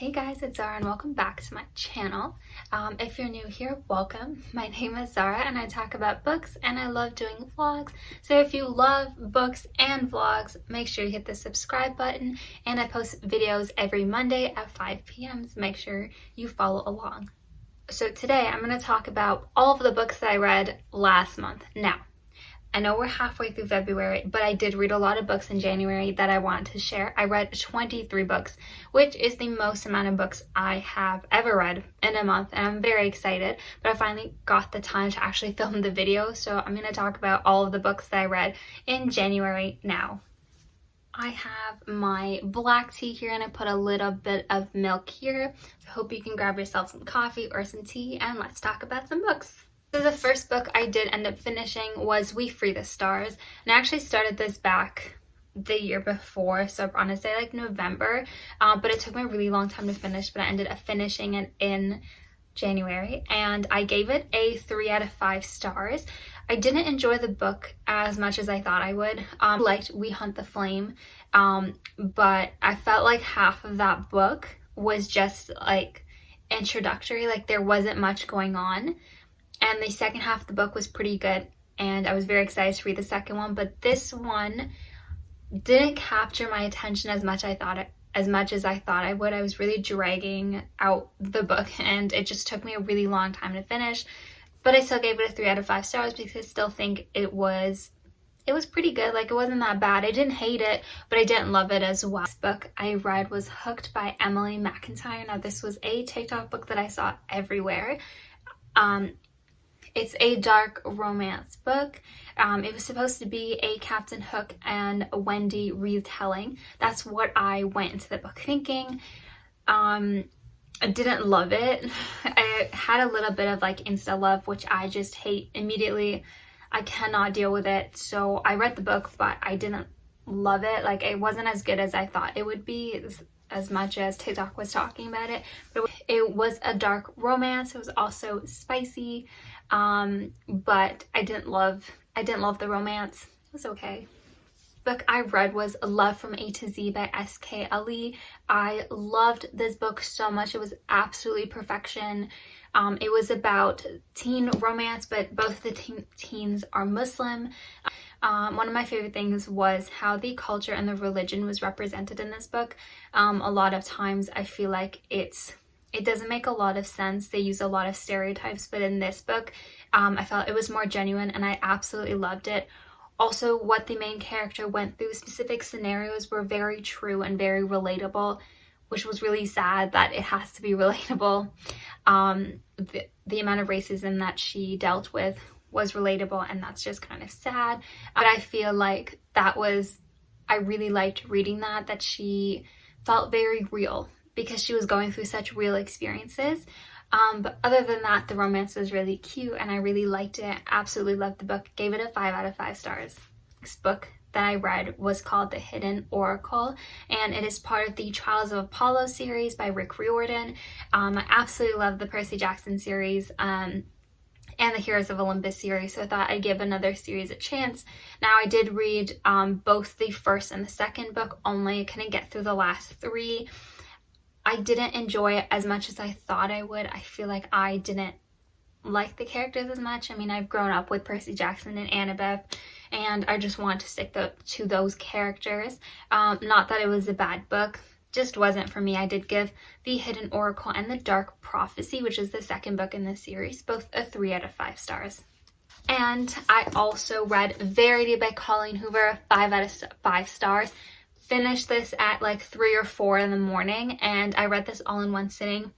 Hey guys, it's Zara and welcome back to my channel. If you're new here, welcome. My name is Zara and I talk about books and I love doing vlogs. So if you love books and vlogs, make sure you hit the subscribe button, and I post videos every Monday at 5 p.m. so make sure you follow along. So today I'm going to talk about all of the books that I read last month. Now, I know we're halfway through February, but I did read a lot of books in January that I wanted to share. I read 23 books, which is the most amount of books I have ever read in a month, and I'm very excited. But I finally got the time to actually film the video, so I'm going to talk about all of the books that I read in January now. I have my black tea here and I put a little bit of milk here. So I hope you can grab yourself some coffee or some tea and let's talk about some books. So the first book I did end up finishing was We Free the Stars, and I actually started this back the year before, so I want to say like November, but it took me a really long time to finish, but I ended up finishing it in January, and I gave it a 3 out of 5 stars. I didn't enjoy the book as much as I thought I would. I liked We Hunt the Flame, but I felt like half of that book was just like introductory, like there wasn't much going on. And the second half of the book was pretty good, and I was very excited to read the second one, but this one didn't capture my attention as much as I thought I would. I was really dragging out the book, and it just took me a really long time to finish, but I still gave it a 3 out of 5 stars because I still think it was pretty good. Like, it wasn't that bad. I didn't hate it, but I didn't love it as well. This book I read was Hooked by Emily McIntyre. Now, this was a TikTok book that I saw everywhere. It's a dark romance book. It was supposed to be a Captain Hook and Wendy retelling. That's what I went into the book thinking. I didn't love it. I had a little bit of like insta love, which I just hate immediately. I cannot deal with it. So I read the book, but I didn't love it. Like, it wasn't as good as I thought it would be, as much as TikTok was talking about it. But it was a dark romance. It was also spicy. But I didn't love the romance. It was okay. The book I read was Love from A to Z by S.K. Ali. I loved this book so much. It was absolutely perfection. It was about teen romance, but both the teens are Muslim. One of my favorite things was how the culture and the religion was represented in this book. A lot of times I feel like it doesn't make a lot of sense. They use a lot of stereotypes, but in this book, I felt it was more genuine and I absolutely loved it. Also, what the main character went through, specific scenarios were very true and very relatable, which was really sad that it has to be relatable. The amount of racism that she dealt with was relatable, and that's just kind of sad. But I feel like I really liked reading that she felt very real because she was going through such real experiences. But other than that, the romance was really cute and I really liked it. Absolutely loved the book. Gave it a 5 out of 5 stars. Next book that I read was called The Hidden Oracle, and it is part of the Trials of Apollo series by Rick Riordan. I absolutely love the Percy Jackson series and the Heroes of Olympus series, so I thought I'd give another series a chance. Now, I did read both the first and the second book only. I couldn't get through the last 3. I didn't enjoy it as much as I thought I would. I feel like I didn't like the characters as much. I mean, I've grown up with Percy Jackson and Annabeth, and I just want to stick to those characters. Not that it was a bad book, just wasn't for me. I did give The Hidden Oracle and The Dark Prophecy, which is the second book in this series, both a 3 out of 5 stars. And I also read Verity by Coraline Hoover, 5 out of 5 stars. Finished this at like 3 or 4 in the morning, and I read this all in one sitting.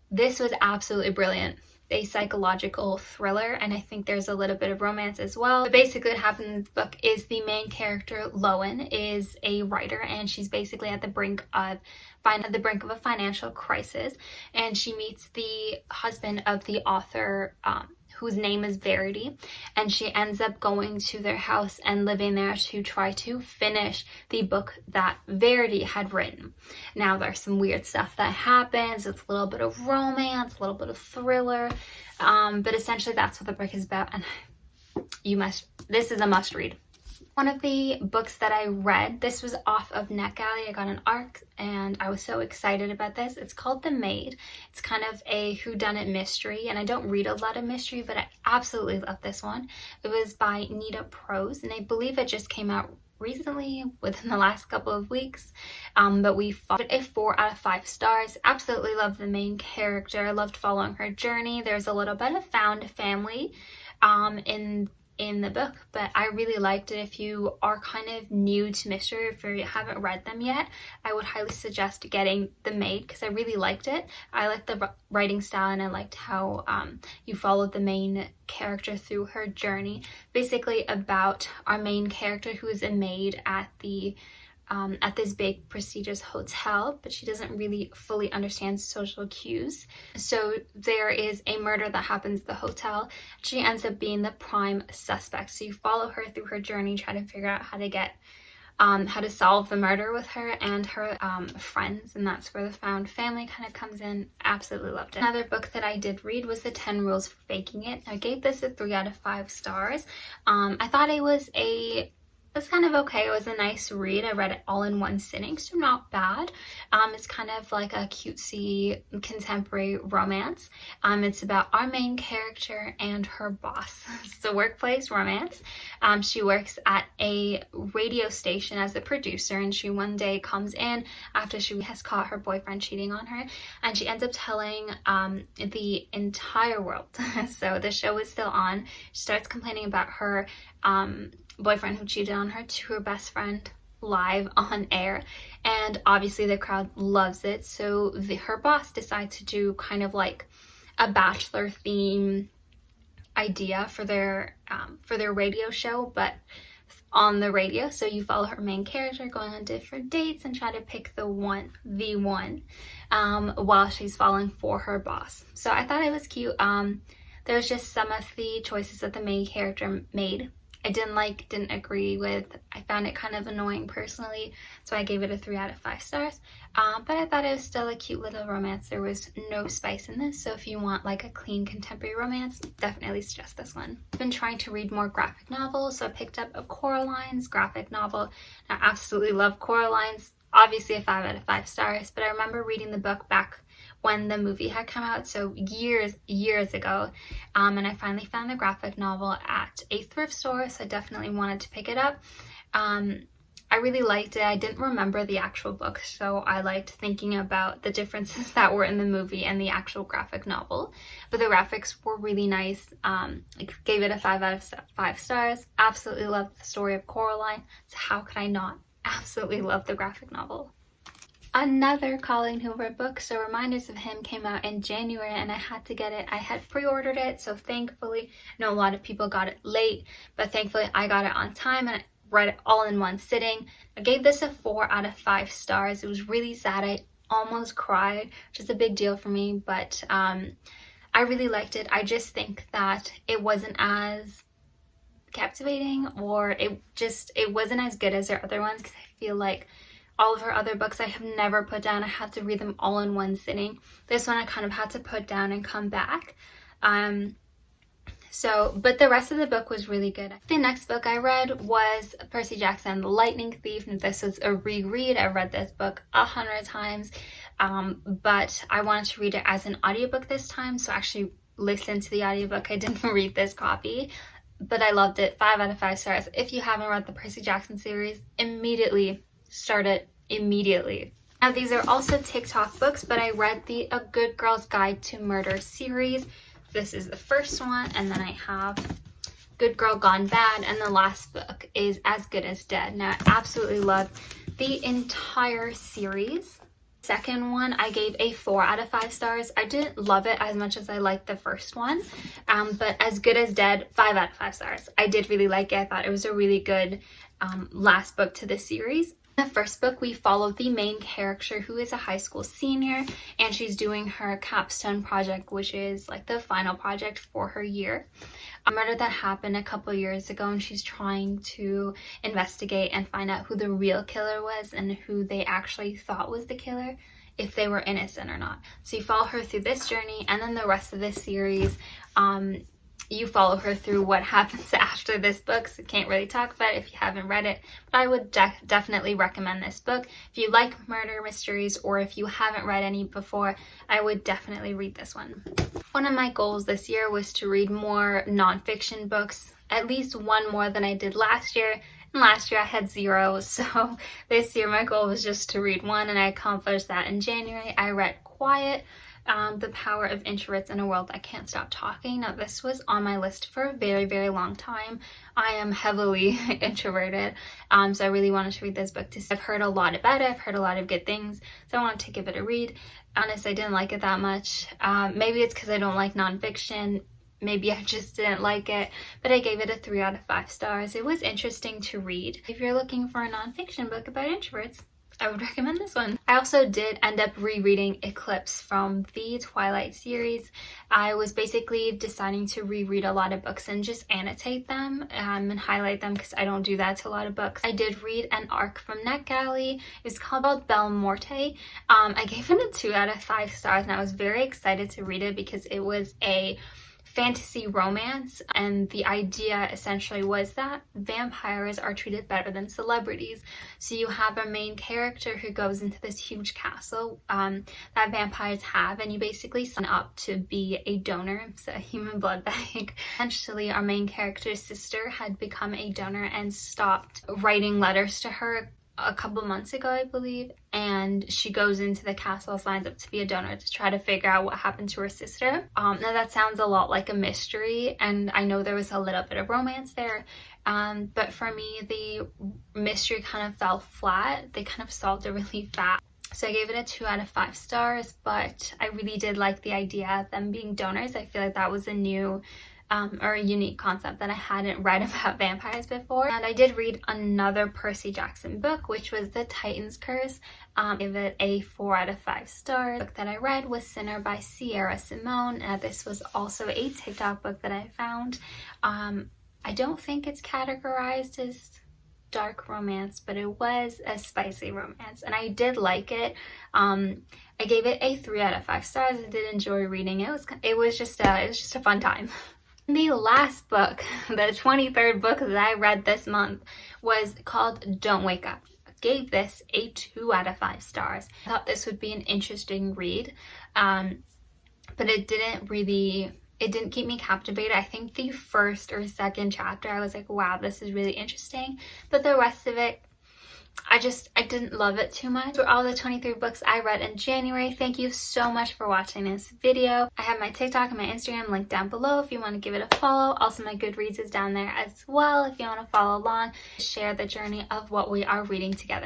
This was absolutely brilliant. A psychological thriller, and I think there's a little bit of romance as well. But basically what happens in the book is the main character, Lowen, is a writer, and she's basically at the brink of a financial crisis, and she meets the husband of the author, whose name is Verity, and she ends up going to their house and living there to try to finish the book that Verity had written. Now, there's some weird stuff that happens. It's a little bit of romance, a little bit of thriller, but essentially that's what the book is about, and this is a must read. One of the books that I read, this was off of NetGalley. I got an ARC and I was so excited about this. It's called The Maid. It's kind of a whodunit mystery, and I don't read a lot of mystery, but I absolutely love this one. It was by Nita Prose, and I believe it just came out recently within the last couple of weeks, but we followed a 4 out of 5 stars. Absolutely loved the main character. I loved following her journey. There's a little bit of found family in the book, but I really liked it. If you are kind of new to mystery, if you haven't read them yet, I would highly suggest getting The Maid because I really liked it. I liked the writing style, and I liked how you followed the main character through her journey. Basically about our main character who is a maid at this big prestigious hotel, but she doesn't really fully understand social cues. So there is a murder that happens at the hotel. She ends up being the prime suspect. So you follow her through her journey, try to figure out how to solve the murder with her and her friends, and that's where the found family kind of comes in. Absolutely loved it. Another book that I did read was The 10 Rules for Faking It. I gave this a 3 out of 5 stars. I thought it was kind of okay. It was a nice read. I read it all in one sitting, so not bad. It's kind of like a cutesy contemporary romance. It's about our main character and her boss. It's a workplace romance. She works at a radio station as a producer, and she one day comes in after she has caught her boyfriend cheating on her, and she ends up telling the entire world. So the show is still on. She starts complaining about her boyfriend who cheated on her to her best friend live on air, and obviously the crowd loves it. So her boss decides to do kind of like a bachelor theme idea for their radio show, but on the radio. So you follow her main character going on different dates and try to pick the one while she's falling for her boss. So I thought it was cute. There's just some of the choices that the main character made I didn't agree with. I found it kind of annoying personally, so I gave it a 3 out of 5 stars. But I thought it was still a cute little romance. There was no spice in this, so if you want like a clean contemporary romance, definitely suggest this one. I've been trying to read more graphic novels, so I picked up a Coraline's graphic novel. I absolutely love Coraline's. Obviously a 5 out of 5 stars, but I remember reading the book back when the movie had come out, so years ago, and I finally found the graphic novel at a thrift store, so I definitely wanted to pick it up. I really liked it. I didn't remember the actual book, so I liked thinking about the differences that were in the movie and the actual graphic novel, but the graphics were really nice. I gave it a 5 out of 5 stars. Absolutely loved the story of Coraline, so how could I not absolutely love the graphic novel? Another Colleen Hoover book, so Reminders of Him, came out in January and I had to get it. I had pre-ordered it, so thankfully, I know a lot of people got it late, but thankfully I got it on time and I read it all in one sitting. I gave this a 4 out of 5 stars. It was really sad. I almost cried, which is a big deal for me, but I really liked it. I just think that it wasn't as captivating, or it wasn't as good as their other ones, because I feel like all of her other books I have never put down. I had to read them all in one sitting. This one I kind of had to put down and come back. But the rest of the book was really good. The next book I read was Percy Jackson, The Lightning Thief, and this was a reread. I read this book 100 times, but I wanted to read it as an audiobook this time, so I actually listened to the audiobook. I didn't read this copy, but I loved it. 5 out of 5 stars. If you haven't read the Percy Jackson series, start it immediately. Now these are also TikTok books, but I read the A Good Girl's Guide to Murder series. This is the first one, and then I have Good Girl Gone Bad, and the last book is As Good as Dead. Now I absolutely loved the entire series. Second one I gave a 4 out of 5 stars. I didn't love it as much as I liked the first one, but As Good as Dead, 5 out of 5 stars. I did really like it. I thought it was a really good last book to the series. In the first book, we follow the main character who is a high school senior, and she's doing her capstone project, which is like the final project for her year. A murder that happened a couple years ago, and she's trying to investigate and find out who the real killer was and who they actually thought was the killer, if they were innocent or not. So you follow her through this journey, and then the rest of this series, you follow her through what happens after this book, so can't really talk about it if you haven't read it, but I would definitely recommend this book. If you like murder mysteries, or if you haven't read any before, I would definitely read this one. One of my goals this year was to read more nonfiction books, at least one more than I did last year. And last year I had 0, so this year my goal was just to read one, and I accomplished that in January. I read Quiet, The Power of Introverts in a World That Can't Stop Talking. Now, this was on my list for a very, very long time. I am heavily introverted, so I really wanted to read this book. I've heard a lot about it. I've heard a lot of good things, so I wanted to give it a read. Honestly, I didn't like it that much. Maybe it's because I don't like nonfiction. Maybe I just didn't like it, but I gave it a 3 out of 5 stars. It was interesting to read. If you're looking for a nonfiction book about introverts, I would recommend this one. I also did end up rereading Eclipse from the Twilight series. I was basically deciding to reread a lot of books and just annotate them and highlight them, because I don't do that to a lot of books. I did read an arc from NetGalley. It's called Belle Morte. I gave it a 2 out of 5 stars, and I was very excited to read it because it was a fantasy romance, and the idea essentially was that vampires are treated better than celebrities. So you have a main character who goes into this huge castle that vampires have, and you basically sign up to be a donor. It's a human blood bank. Essentially, our main character's sister had become a donor and stopped writing letters to her a couple months ago, I believe, and she goes into the castle, signs up to be a donor to try to figure out what happened to her sister. Now that sounds a lot like a mystery, and I know there was a little bit of romance there, but for me the mystery kind of fell flat. They kind of solved it really fast. So I gave it a 2 out of 5 stars, but I really did like the idea of them being donors. I feel like that was a new or a unique concept that I hadn't read about vampires before. And I did read another Percy Jackson book, which was The Titan's Curse. I gave it a 4 out of 5 stars. The book that I read was Sinner by Sierra Simone. This was also a TikTok book that I found. I don't think it's categorized as dark romance, but it was a spicy romance, and I did like it. I gave it a 3 out of 5 stars. I did enjoy reading it. It was just a fun time. The last book, the 23rd book that I read this month, was called Don't Wake Up. I gave this a 2 out of 5 stars. I thought this would be an interesting read, but it didn't keep me captivated. I think the first or second chapter, I was like, wow, this is really interesting. But the rest of it, I didn't love it too much. For all the 23 books I read in January, thank you so much for watching this video. I have my TikTok and my Instagram linked down below if you want to give it a follow. Also, my Goodreads is down there as well if you want to follow along, share the journey of what we are reading together.